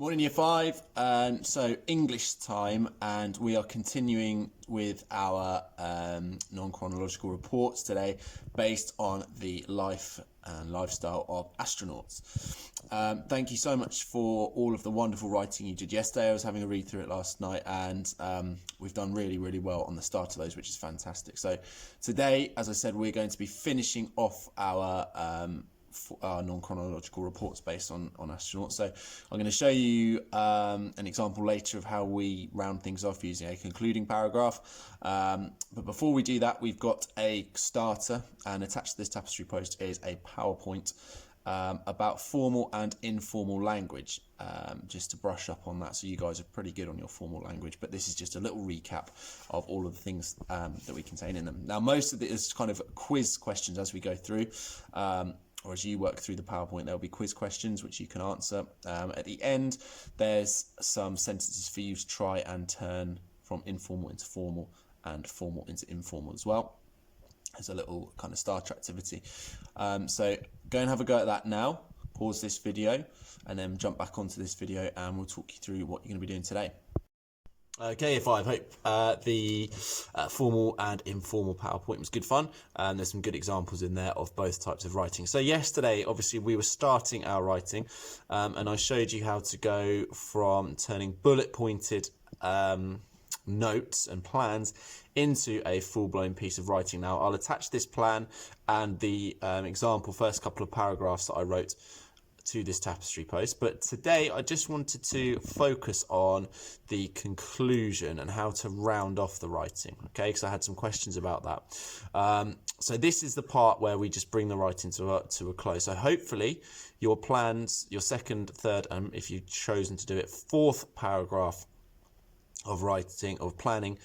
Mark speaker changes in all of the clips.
Speaker 1: Morning Year 5, so English time, and we are continuing with our non-chronological reports today based on the life and lifestyle of astronauts. Thank you so much for all of the wonderful writing you did yesterday. I was having a read through it last night, and we've done really well on the start of those, which is fantastic. So today, as I said, we're going to be finishing off our non-chronological reports based on astronauts. So I'm going to show you an example later of how we round things off using a concluding paragraph. But before we do that, we've got a starter, and attached to this tapestry post is a PowerPoint about formal and informal language, just to brush up on that. So you guys are pretty good on your formal language, but this is just a little recap of all of the things that we contain in them. Now, most of it is kind of quiz questions as we go through. Or as you work through the PowerPoint, there'll be quiz questions which you can answer. At the end, there's some sentences for you to try and turn from informal into formal and formal into informal as well. As a little kind of starter activity. So go and have a go at that now. Pause this video and then jump back onto this video, and we'll talk you through what you're going to be doing today. Okay, if I hope the formal and informal PowerPoint was good fun. There's some good examples in there of both types of writing. So yesterday, obviously, we were starting our writing, and I showed you how to go from turning bullet-pointed notes and plans into a full-blown piece of writing. Now, I'll attach this plan and the example first couple of paragraphs that I wrote to this tapestry post, but today I just wanted to focus on the conclusion and how to round off the writing, okay, because I had some questions about that. So this is the part where we just bring the writing to a close. So hopefully your plans, your second, third, and if you've chosen to do it, fourth paragraph of writing, of planning,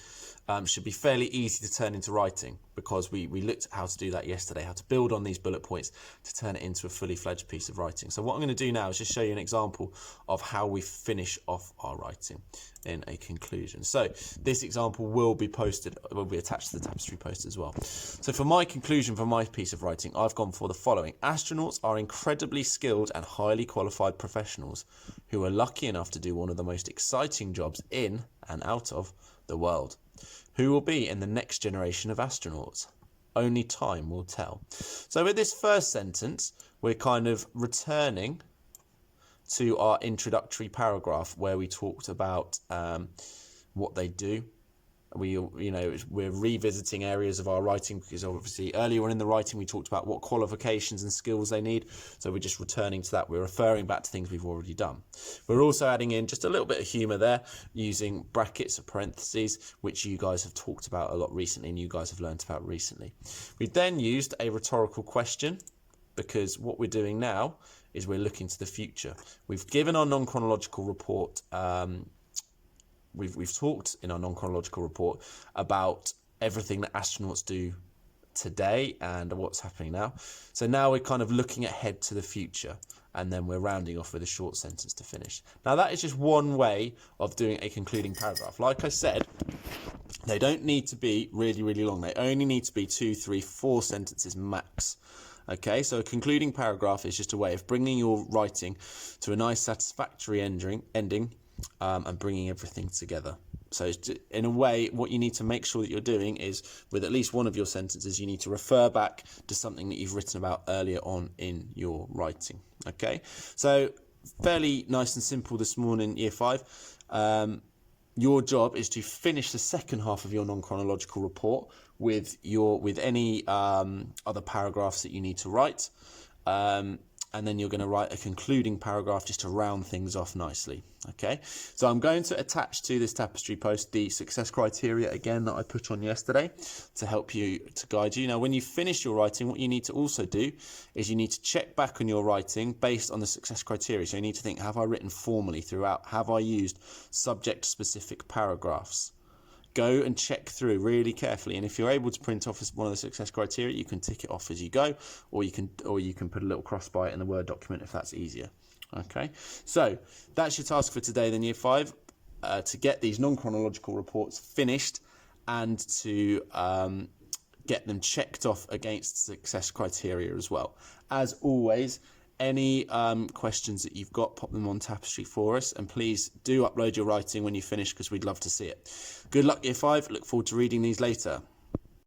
Speaker 1: should be fairly easy to turn into writing, because we looked at how to do that yesterday, how to build on these bullet points to turn it into a fully fledged piece of writing. So what I'm going to do now is just show you an example of how we finish off our writing in a conclusion. So this example will be attached to the tapestry post as well. So for my conclusion for my piece of writing, I've gone for the following. Astronauts are incredibly skilled and highly qualified professionals who are lucky enough to do one of the most exciting jobs in and out of the world. Who will be in the next generation of astronauts? Only time will tell. So with this first sentence, we're kind of returning to our introductory paragraph where we talked about what they do. We're revisiting areas of our writing, because obviously earlier on in the writing we talked about what qualifications and skills they need. So we're just returning to that. We're referring back to things we've already done. We're also adding in just a little bit of humour there, using brackets or parentheses, which you guys have talked about a lot recently and you guys have learned about recently. We then used a rhetorical question, because what we're doing now is we're looking to the future. We've given our non-chronological report We've talked in our non-chronological report about everything that astronauts do today and what's happening now. So now we're kind of looking ahead to the future, and then we're rounding off with a short sentence to finish. Now that is just one way of doing a concluding paragraph. Like I said, they don't need to be really long. They only need to be 2, 3, 4 sentences max. Okay, so a concluding paragraph is just a way of bringing your writing to a nice satisfactory ending, and bringing everything together. So in a way, what you need to make sure that you're doing is, with at least one of your sentences, you need to refer back to something that you've written about earlier on in your writing. Okay, so fairly nice and simple this morning, Year 5. Your job is to finish the second half of your non-chronological report with any other paragraphs that you need to write. And then you're going to write a concluding paragraph just to round things off nicely. Okay, so I'm going to attach to this tapestry post the success criteria again that I put on yesterday to help you, to guide you. Now, when you finish your writing, what you need to also do is you need to check back on your writing based on the success criteria. So you need to think, have I written formally throughout? Have I used subject-specific paragraphs? Go and check through really carefully, and if you're able to print off one of the success criteria, you can tick it off as you go, or you can put a little cross by it in the Word document if that's easier. Okay, so that's your task for today then, Year 5, to get these non-chronological reports finished and to get them checked off against success criteria as well. As always, any questions that you've got, pop them on Tapestry for us, and please do upload your writing when you finish, because we'd love to see it. Good luck, Year 5. Look forward to reading these later.